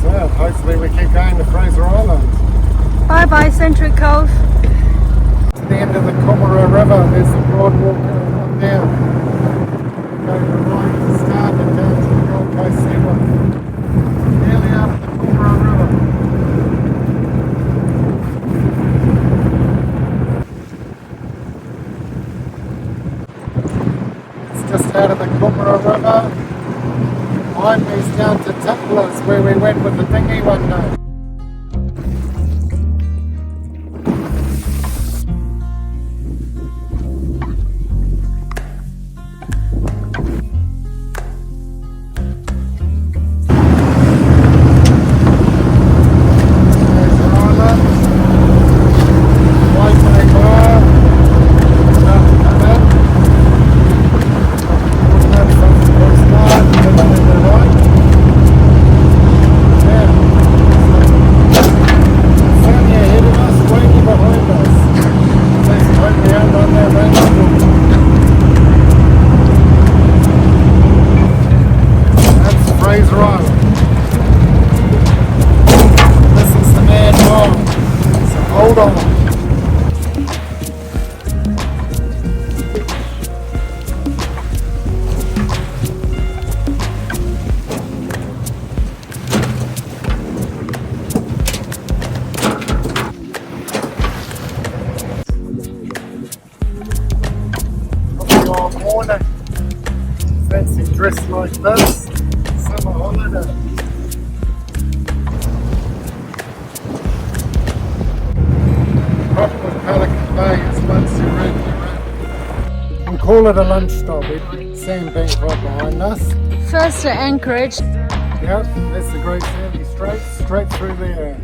south. Hopefully we keep going to Frazer Island. Bye bye Centric Cove. To the end of the Coomera River, there's the broad walk up there. Go to the right at the start and down to the Gold Coast Seaway. Nearly up the Coomera River. It's just out of the Coomera River. Behind me's down to Tipler's where we went with the dinghy one day. Frazer Island. This is the man home. So hold on. Probably all morning. Fancy dress like this. Summer holiday. Problem with Pelican Bay is once you're in, you're in. We'll call it a lunch stop. Sandbank right behind us. First to Anchorage. Yep, that's the Great Sandy Strait, straight through there.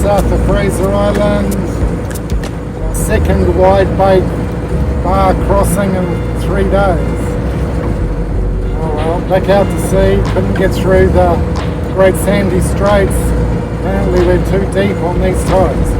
South of Frazer Island, our second wide bay bar crossing in 3 days. Oh well, back out to sea, couldn't get through the Great Sandy Straits. Apparently we're too deep on these tides.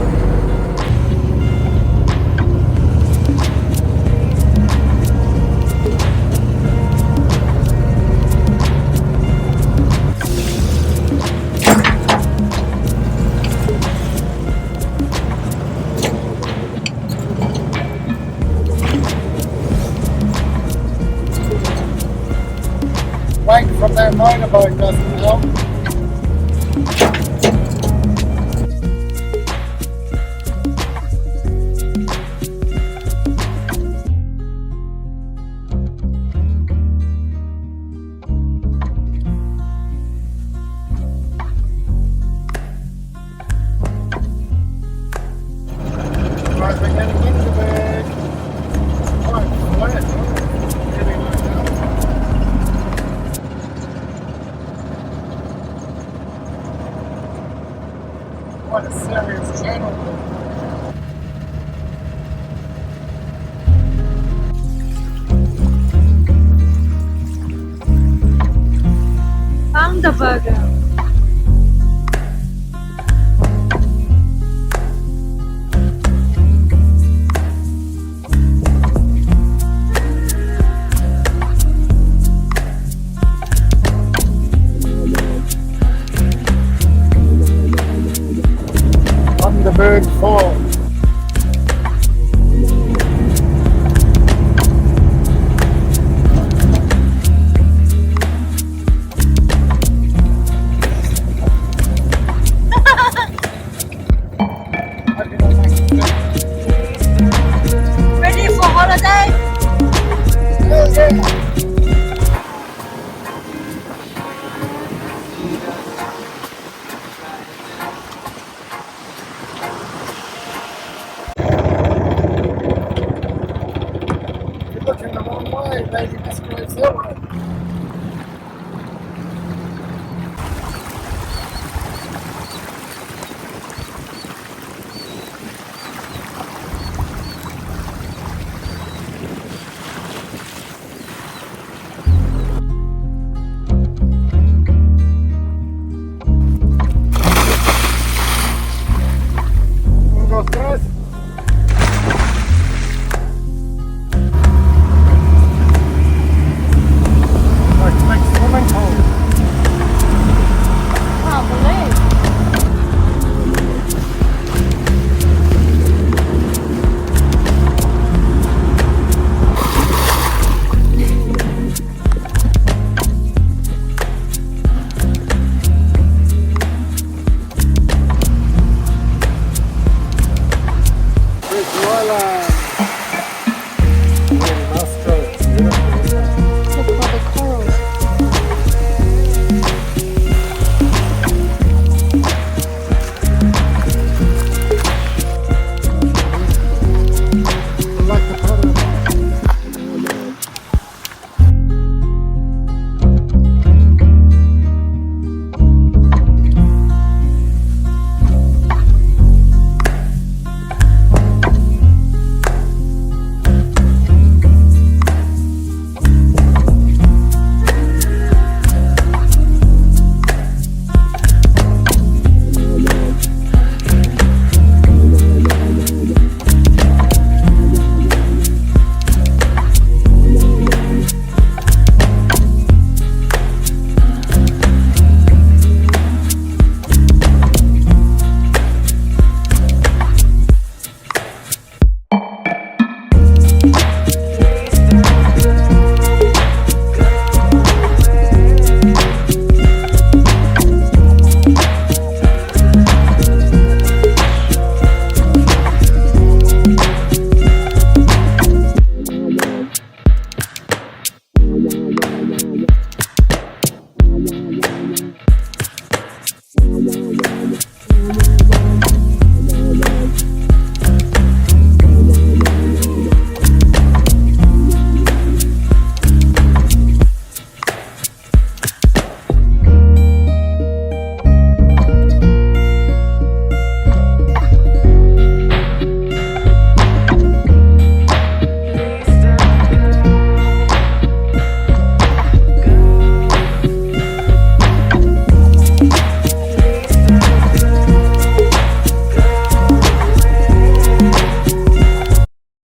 Weight from that motorboat doesn't help. Right, we're getting into Bundaberg. Quite flat, really low down. Quite a serious channel. Bundaberg. Bundaberg Falls.